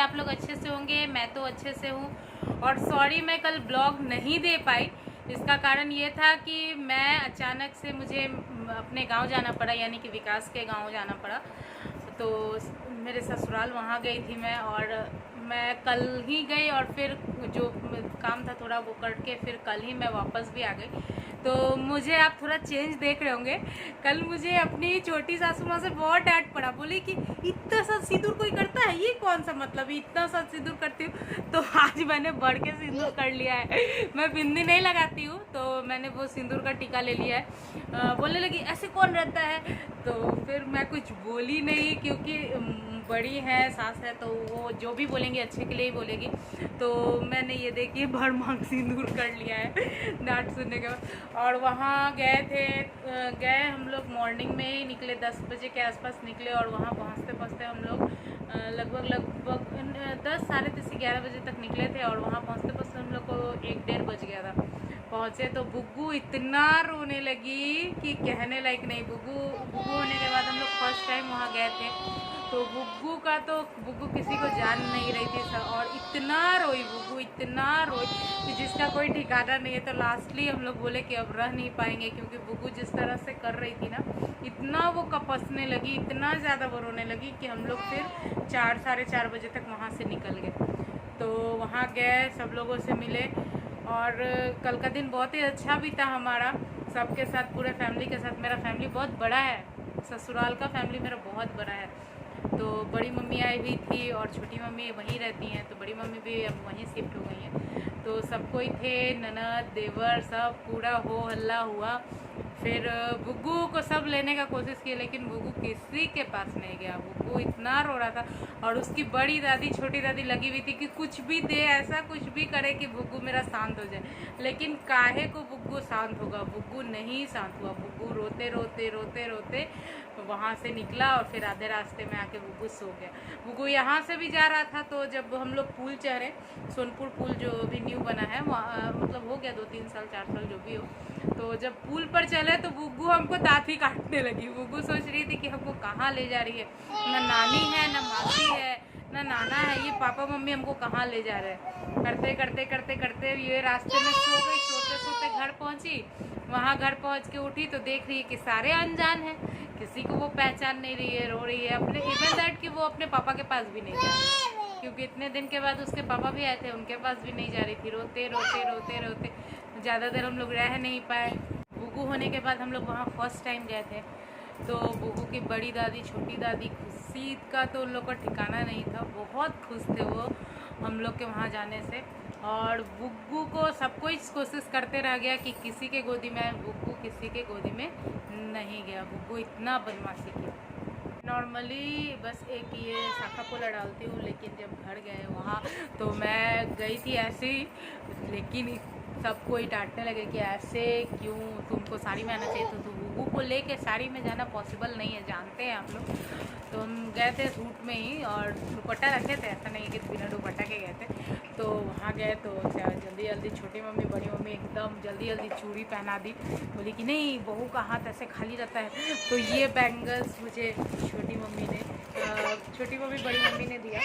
आप लोग अच्छे से होंगे। मैं तो अच्छे से हूँ। और सॉरी मैं कल ब्लॉग नहीं दे पाई। इसका कारण ये था कि मैं अचानक से मुझे अपने गांव जाना पड़ा, यानी कि विकास के गांव जाना पड़ा। तो मेरे ससुराल वहाँ गई थी मैं, और मैं कल ही गई और फिर जो काम था थोड़ा वो करके फिर कल ही मैं वापस भी आ गई। तो मुझे आप थोड़ा चेंज देख रहे होंगे। कल मुझे अपनी छोटी सासू माँ से बहुत डांट पड़ा, बोली कि इतना सा सिंदूर कोई करता है, ये कौन सा मतलब इतना सा सिंदूर करती हूँ। तो आज मैंने बढ़ के सिंदूर कर लिया है। मैं बिंदी नहीं लगाती हूँ, तो मैंने वो सिंदूर का टीका ले लिया है। बोलने लगी ऐसे कौन रहता है, तो फिर मैं कुछ बोली नहीं, क्योंकि बड़ी है सास है, तो वो जो भी बोलेंगी अच्छे के लिए ही बोलेगी। तो मैंने ये देखिए भरमार सिंदूर कर लिया है डांट सुनने के बाद। और वहाँ गए हम लोग मॉर्निंग में ही निकले, 10 बजे के आसपास निकले, और वहाँ पहुँचते हम लोग लगभग 10 साढ़े 10 11 बजे तक निकले थे। और वहाँ पहुँचते हम लोग को 1 डेढ़ बज गया था। पहुँचे तो बुग्गू इतना रोने लगी कि कहने लायक नहीं। बुग्गू होने के बाद हम लोग फर्स्ट टाइम वहाँ गए थे, तो बुग्गू किसी को जान नहीं रही थी सर। और इतना रोई बुग्गू, इतना रोई कि जिसका कोई ठिकाना नहीं है। तो लास्टली हम लोग बोले कि अब रह नहीं पाएंगे, क्योंकि बुग्गू जिस तरह से कर रही थी ना, इतना वो कपसने लगी, इतना ज़्यादा वो रोने लगी कि हम लोग फिर 4 साढ़े 4 बजे तक वहाँ से निकल गए। तो वहाँ गए, सब लोगों से मिले, और कल का दिन बहुत ही अच्छा भी था हमारा, सबके साथ, पूरे फैमिली के साथ। मेरा फैमिली बहुत बड़ा है, ससुराल का फैमिली मेरा बहुत बड़ा है। तो बड़ी मम्मी आई हुई थी और छोटी मम्मी वहीं रहती हैं, तो बड़ी मम्मी भी अब वहीं शिफ्ट हो गई हैं। तो सब कोई थे, ननद देवर सब, पूरा हो हल्ला हुआ। फिर बुग्गू को सब लेने का कोशिश की, लेकिन बुग्गू किसी के पास नहीं गया। बुग्गू इतना रो रहा था, और उसकी बड़ी दादी छोटी दादी लगी हुई थी कि कुछ भी दे, ऐसा कुछ भी करे कि बुग्गू मेरा शांत हो जाए। लेकिन काहे को बुग्गू शांत होगा, बुग्गू नहीं शांत हुआ। बुग्गू रोते रोते रोते रोते वहाँ से निकला, और फिर आधे रास्ते में आके बुग्गू सो गया। बुग्गू यहाँ से भी जा रहा था, तो जब हम लोग पुल चढ़े, सोनपुर पुल जो भी न्यू बना है, वहाँ मतलब हो गया 2-3 साल 4 साल जो भी हो, तो जब पुल पर चले तो बुग्गू हमको दाँत ही काटने लगी। बुग्गू सोच रही थी कि हमको कहाँ ले जा रही है, ना नानी है, ना मासी है, ना नाना है, ये पापा मम्मी हमको कहाँ ले जा रहे हैं। करते करते करते करते ये रास्ते में सो गई। सोते सोते घर पहुँची। वहाँ घर पहुँच के उठी तो देख रही है कि सारे अनजान हैं, किसी को वो पहचान नहीं रही है, रो रही है। अपने इवन दैट कि वो अपने पापा के पास भी नहीं जा रही, क्योंकि इतने दिन के बाद उसके पापा भी आए थे, उनके पास भी नहीं जा रही थी। रोते रोते रोते रोते ज़्यादा देर हम लोग रह नहीं पाए। बुग्गू होने के बाद हम लोग वहाँ फर्स्ट टाइम गए थे, तो बुग्गू की बड़ी दादी छोटी दादी खुशी का तो उन लोग का ठिकाना नहीं था। बहुत खुश थे वो हम लोग के वहाँ जाने से। और बुग्गू को सब कोई कोशिश करते रह गया कि किसी के गोदी में आए, बुग्गू किसी के गोदी में नहीं गया। बुग्गू इतना बदमाशी किया। नॉर्मली बस एक ये शाखा पोला डालती हूँ, लेकिन जब घर गए वहाँ तो मैं गई थी ऐसे ही, लेकिन सब कोई डांटने लगे कि ऐसे क्यों, तुमको साड़ी में आना चाहिए। तो बुग्गू को लेके साड़ी में जाना पॉसिबल नहीं है, जानते हैं आप लोग। तो हम गए थे सूट में ही, और दुपट्टा रखे थे, ऐसा नहीं है कि बिना दुपट्टा के गए थे। तो वहाँ गए तो जल्दी जल्दी छोटी मम्मी बड़ी मम्मी एकदम जल्दी जल्दी चूड़ी पहना दी। बोली कि नहीं, बहू का हाथ ऐसे खाली रहता है। तो ये बैंगल्स मुझे छोटी मम्मी बड़ी मम्मी ने दिया,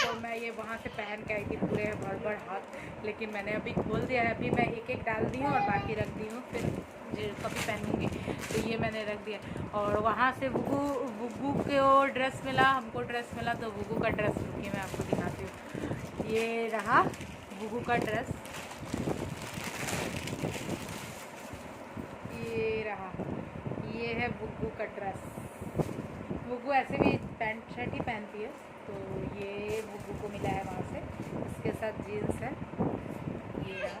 तो मैं ये वहाँ से पहन के आई थी, पूरे भर हाथ। लेकिन मैंने अभी खोल दिया है, अभी मैं एक एक डाल दी हूँ और बाकी रख दी हूँ, फिर कभी पहनूंगी। तो ये मैंने रख दिया। और वहाँ से बुग्गू को ड्रेस मिला, हमको ड्रेस मिला। तो बुग्गू का ड्रेस रुकिए मैं आपको दिखाती हूँ। ये रहा बुग्गू का ड्रेस, ये रहा, ये है बुग्गू का ड्रेस। बुग्गू ऐसे भी पैंट शर्ट ही पहनती है, तो ये बुग्गू को मिला है वहाँ से। इसके साथ जीन्स है, ये रहा,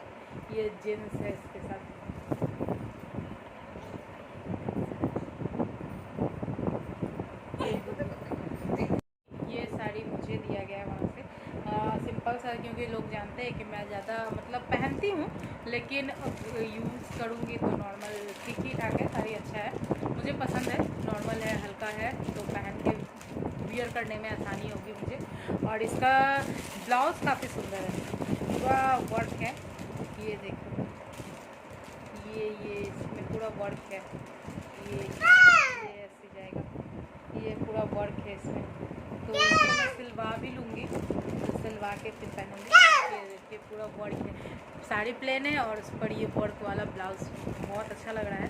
ये जीन्स है इसके साथ। ये साड़ी मुझे दिया गया है वहाँ से, सिंपल सा, क्योंकि लोग जानते हैं कि मैं ज़्यादा मतलब पहनती हूँ, लेकिन यूज़ करूँगी तो नॉर्मल ठीक ही ठाक है। साड़ी अच्छा है, मुझे पसंद है, नॉर्मल है, हल्का है, तो पहन के वियर करने में आसानी होगी मुझे। और इसका ब्लाउज़ काफ़ी सुंदर है, पूरा वर्क है, ये देखो, ये इसमें पूरा वर्क है, ये ऐसे जाएगा, ये पूरा वर्क है इसमें। तो इसको मैं सिलवा भी लूँगी, करवा के फिर पहनूंगी। ये पूरा बॉडी है, साड़ी प्लेन है और उस पर ये वर्क वाला ब्लाउज बहुत अच्छा लग रहा है।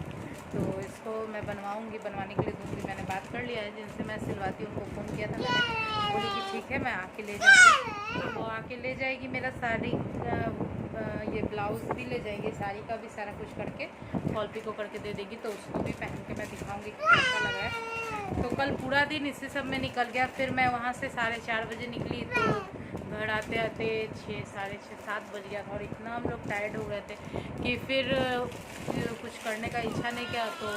तो इसको मैं बनवाऊंगी, बनवाने के लिए दूँगी। मैंने बात कर लिया है जिनसे मैं सिलवाती हूँ, उनको फ़ोन किया था मैंने, बोली कि ठीक है मैं आके ले जाऊँगी। वो आके ले जाएगी मेरा साड़ी, ये ब्लाउज़ भी ले जाएगी, साड़ी का भी सारा कुछ करके फॉल पिको करके दे देगी। तो उसको भी पहन के मैं दिखाऊंगी कि कैसा लगा है। तो कल पूरा दिन इसी सब में निकल गया। फिर मैं वहाँ से 4:30 बजे निकली, तो घर आते आते 6, साढ़े 6, 7 बज गया था। और इतना हम लोग टायर्ड हो गए थे कि फिर कुछ करने का इच्छा नहीं किया। तो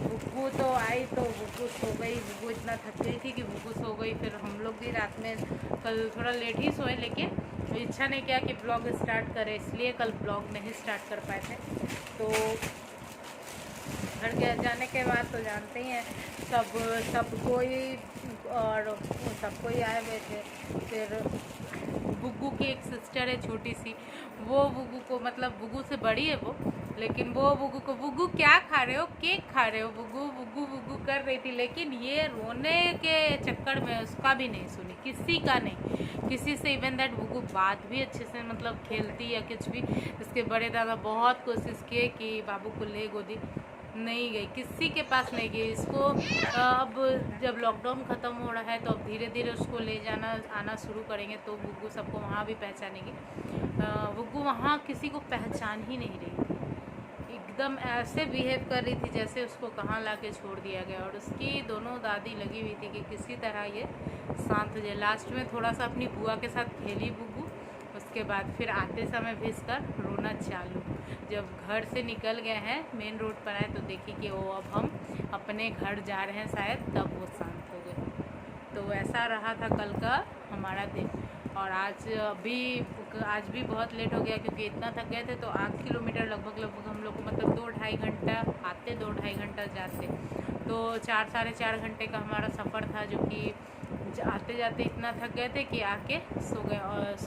बुग्गू तो आई तो बुग्गू सो गई, बुग्गू इतना थक गई थी कि बुग्गू सो गई। फिर हम लोग भी रात में कल थोड़ा लेट ही सोए, लेकिन इच्छा नहीं किया कि ब्लॉग स्टार्ट करें, इसलिए कल ब्लॉग नहीं स्टार्ट कर पाए थे। तो घर के जाने के बाद तो जानते ही हैं सब कोई और सब कोई आए हुए थे। फिर बुग्गू की एक सिस्टर है छोटी सी, वो बुग्गू को, मतलब बुग्गू से बड़ी है वो, लेकिन वो बुग्गू को, बुग्गू क्या खा रहे हो, केक खा रहे हो बुग्गू, बुग्गू बुग्गू कर रही थी। लेकिन ये रोने के चक्कर में उसका भी नहीं सुनी, किसी का नहीं, किसी से। इवन दैट बुग्गू बात भी अच्छे से मतलब खेलती या कुछ भी। इसके बड़े दादा बहुत कोशिश किए कि बाबू को ले गोदी, नहीं गई, किसी के पास नहीं गई। इसको अब जब लॉकडाउन ख़त्म हो रहा है तो अब धीरे धीरे उसको ले जाना आना शुरू करेंगे, तो बुग्गू सबको वहाँ भी पहचानेगी। बुग्गू वहाँ किसी को पहचान ही नहीं रही थी, एकदम ऐसे बिहेव कर रही थी जैसे उसको कहाँ ला के छोड़ दिया गया। और उसकी दोनों दादी लगी हुई थी कि किसी तरह ये शांत हो जाए। लास्ट में थोड़ा सा अपनी बुआ के साथ खेली बुग्गू, उसके बाद फिर आते समय भी इसका रोना चालू। जब घर से निकल गए हैं, मेन रोड पर आए तो देखी कि वो अब हम अपने घर जा रहे हैं शायद, तब वो शांत हो गए। तो ऐसा रहा था कल का हमारा दिन। और आज भी बहुत लेट हो गया क्योंकि इतना थक गए थे। तो 8 किलोमीटर लगभग हम लोग को, मतलब 2-2.5 घंटा आते, 2-2.5 घंटा जाते, तो 4 साढ़े 4 घंटे का हमारा सफ़र था। जो कि आते जाते इतना थक गए थे कि आके सो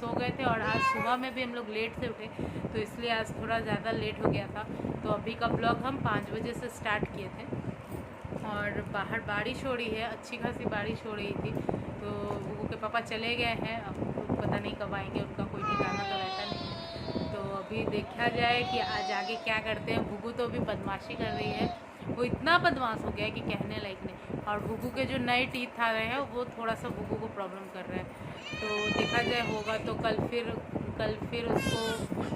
गए थे। और आज सुबह में भी हम लोग लेट से उठे, तो इसलिए आज थोड़ा ज़्यादा लेट हो गया था। तो अभी का ब्लॉग हम 5 बजे से स्टार्ट किए थे। और बाहर बारिश हो रही है, अच्छी खासी बारिश हो रही थी। तो बुग्गू के पापा चले गए हैं, अब पता नहीं कब आएंगे, उनका कोई ठिकाना तो रहता नहीं। तो अभी देखा जाए कि आज आगे क्या करते हैं। बुग्गू तो अभी बदमाशी कर रही है, वो इतना बदमाश हो गया है कि कहने लायक नहीं। और बुग्गू के जो नए टीथ आ रहे हैं वो थोड़ा सा बुग्गू को प्रॉब्लम कर रहे हैं। तो देखा जाए होगा तो कल फिर उसको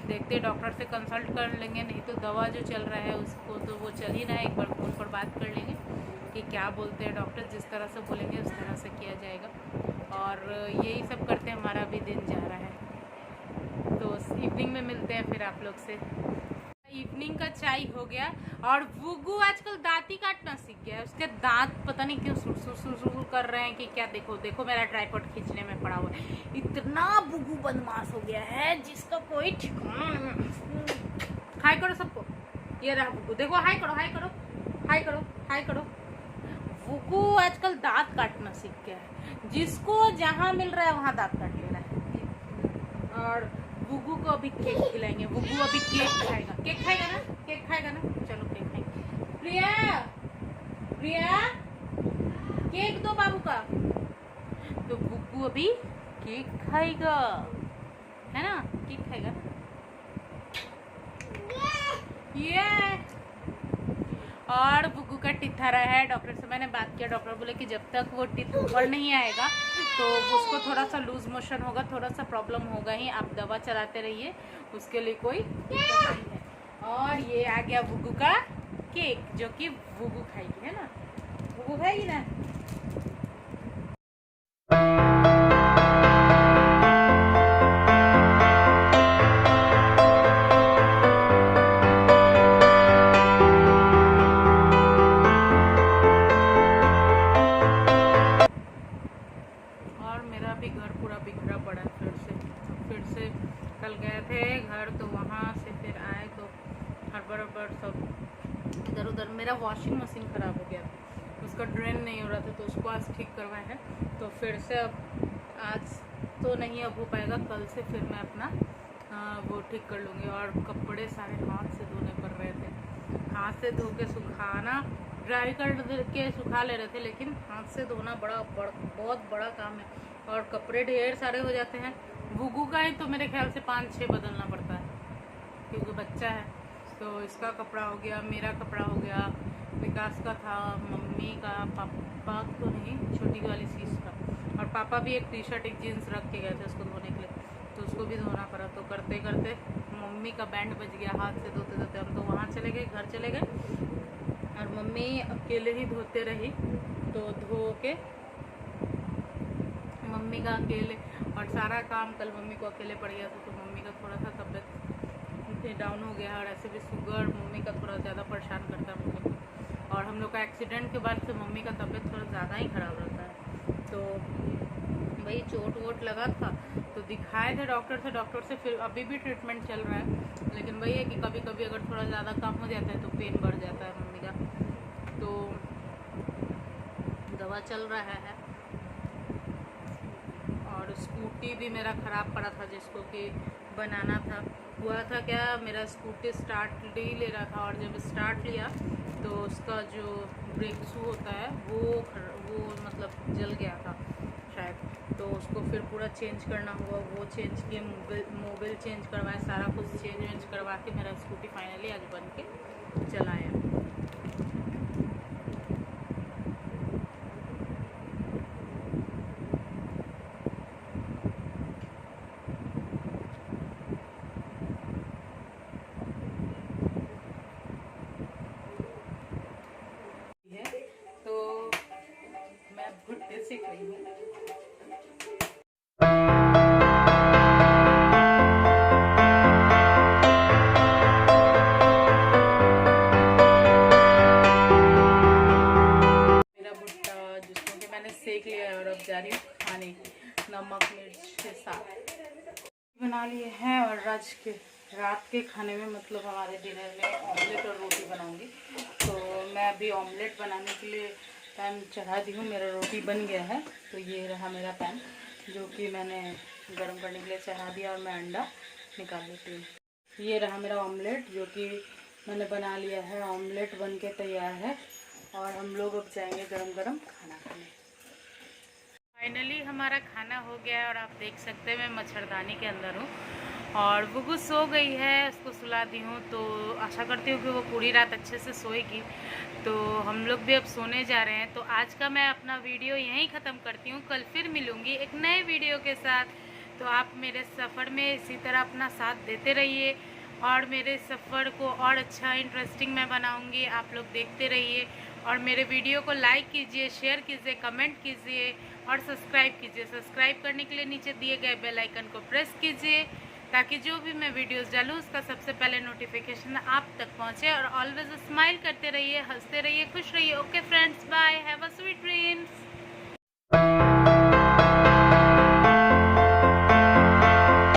देखते, डॉक्टर से कंसल्ट कर लेंगे। नहीं तो दवा जो चल रहा है उसको तो वो चल ही रहा है, एक बार फ़ोन पर बात कर लेंगे कि क्या बोलते हैं डॉक्टर। जिस तरह से बोलेंगे उस तरह से किया जाएगा। और यही सब करते हमारा भी दिन जा रहा है। तो इवनिंग में मिलते हैं फिर आप लोग से। इवनिंग का चाय हो गया। और बुग्गू आजकल दांत ही काटना सीख गया है, उसके दांत पता नहीं क्यों सुर कर रहे हैं कि क्या। देखो मेरा ट्राइपॉड खींचने में पड़ा हुआ है। इतना बुग्गू बदमाश हो गया है जिसका कोई ठिकाना नहीं। हाय करो सबको, ये रहा बुग्गू, देखो हाय करो, हाय करो, हाय करो, हाय करो। बुग्गू आजकल दांत काटना सीख गया है, जिसको जहाँ मिल रहा है वहाँ दांत काट ले रहा है। और बुग्गू को अभी केक खिलाएंगे, बुग्गू अभी केक खाएगा, केक खाएगा ना, केक खाएगा ना, चलो केक खाएंगे। प्रिया केक दो बाबू का। तो बुग्गू अभी केक खाएगा, है ना, केक खाएगा ना, ये। और बुग्गू का टीथ आ रहा है, डॉक्टर से मैंने बात किया, डॉक्टर बोले कि जब तक वो टीथ ऊपर नहीं आएगा तो उसको थोड़ा सा लूज मोशन होगा, थोड़ा सा प्रॉब्लम होगा ही, आप दवा चलाते रहिए, उसके लिए कोई दिक्कत नहीं है। और ये आ गया बुग्गू का केक, जो कि बुग्गू खाएगी, है ना, बुग्गू खाएगी ना। कल गए थे घर, तो वहाँ से फिर आए तो हड़बड़ सब इधर उधर। मेरा वॉशिंग मशीन ख़राब हो गया था, उसका ड्रेन नहीं हो रहा था, तो उसको आज ठीक करवाए हैं। तो फिर से अब आज तो नहीं अब हो पाएगा, कल से फिर मैं अपना वो ठीक कर लूँगी। और कपड़े सारे हाथ से धोने पड़ रहे थे, हाथ से धो के सुखाना, ड्राई कर के सुखा ले रहे थे, लेकिन हाथ से धोना बहुत बड़ा काम है। और कपड़े ढेर सारे हो जाते हैं, गुगू का ही तो मेरे ख्याल से 5-6 बदलना पड़ता है क्योंकि बच्चा है। तो इसका कपड़ा हो गया, मेरा कपड़ा हो गया, विकास का था, मम्मी का, पापा तो नहीं, छोटी वाली चीज़ का, और पापा भी एक टी शर्ट एक जीन्स रख के गए थे उसको धोने के लिए, तो उसको भी धोना पड़ा। तो करते करते मम्मी का बैंड बज गया हाथ से धोते धोते। हम तो वहाँ चले गए, घर चले गए, और मम्मी अकेले ही धोते रही। तो धो के मम्मी का अकेले, और सारा काम कल मम्मी को अकेले पड़ गया था। तो मम्मी का थोड़ा सा तबीयत डाउन हो गया, और ऐसे भी शुगर मम्मी का थोड़ा ज़्यादा परेशान करता है मम्मी को, और हम लोग का एक्सीडेंट के बाद से मम्मी का तबीयत थोड़ा ज़्यादा ही ख़राब रहता है। तो वही चोट वोट लगा था तो दिखाए थे डॉक्टर से फिर अभी भी ट्रीटमेंट चल रहा है। लेकिन वही है कि कभी कभी अगर थोड़ा ज़्यादा कम हो जाता है तो पेन बढ़ जाता है मम्मी का, तो दवा चल रहा है। और स्कूटी भी मेरा ख़राब पड़ा था जिसको कि बनाना था। हुआ था क्या, मेरा स्कूटी स्टार्ट नहीं ले रहा था, और जब स्टार्ट लिया तो उसका जो ब्रेक शू होता है वो मतलब जल गया था शायद, तो उसको फिर पूरा चेंज करना हुआ। वो चेंज किए, मोबिल चेंज करवाए, सारा कुछ चेंज करवा के मेरा स्कूटी फाइनली आज बन के चलाया। तो मैं भुट्टे सीख रही हूँ। मेरा भुट्टा जिसको कि मैंने सेक लिया है, और अब जा रही हूँ खाने नमक मिर्च के साथ बना लिए हैं। और रात के खाने में मतलब हमारे डिनर में ऑमलेट और रोटी बनाऊंगी। तो मैं अभी ऑमलेट बनाने के लिए पैन चढ़ा दी हूँ, मेरा रोटी बन गया है। तो ये रहा मेरा पैन जो कि मैंने गर्म करने के लिए चढ़ा दिया, और मैं अंडा निकाल लेती हूँ। ये रहा मेरा ऑमलेट जो कि मैंने बना लिया है, ऑमलेट बन के तैयार है, और हम लोग अब जाएंगे गरम गरम खाना खाने। फाइनली हमारा खाना हो गया है, और आप देख सकते हैं मैं मच्छरदानी के अंदर हूँ, और गुगु सो गई है, उसको सुला दी हूँ। तो आशा करती हूँ कि वो पूरी रात अच्छे से सोएगी। तो हम लोग भी अब सोने जा रहे हैं। तो आज का मैं अपना वीडियो यहीं ख़त्म करती हूँ, कल फिर मिलूँगी एक नए वीडियो के साथ। तो आप मेरे सफ़र में इसी तरह अपना साथ देते रहिए, और मेरे सफ़र को और अच्छा इंटरेस्टिंग मैं बनाऊँगी, आप लोग देखते रहिए। और मेरे वीडियो को लाइक कीजिए, शेयर कीजिए, कमेंट कीजिए, और सब्सक्राइब कीजिए। सब्सक्राइब करने के लिए नीचे दिए गए बेल आइकन को प्रेस कीजिए, ताकि जो भी मैं वीडियोस डालूँ उसका सबसे पहले नोटिफिकेशन आप तक पहुँचे। और ऑलवेज स्माइल करते रहिए, हंसते रहिए, खुश रहिए। Okay friends, bye, have a sweet dreams.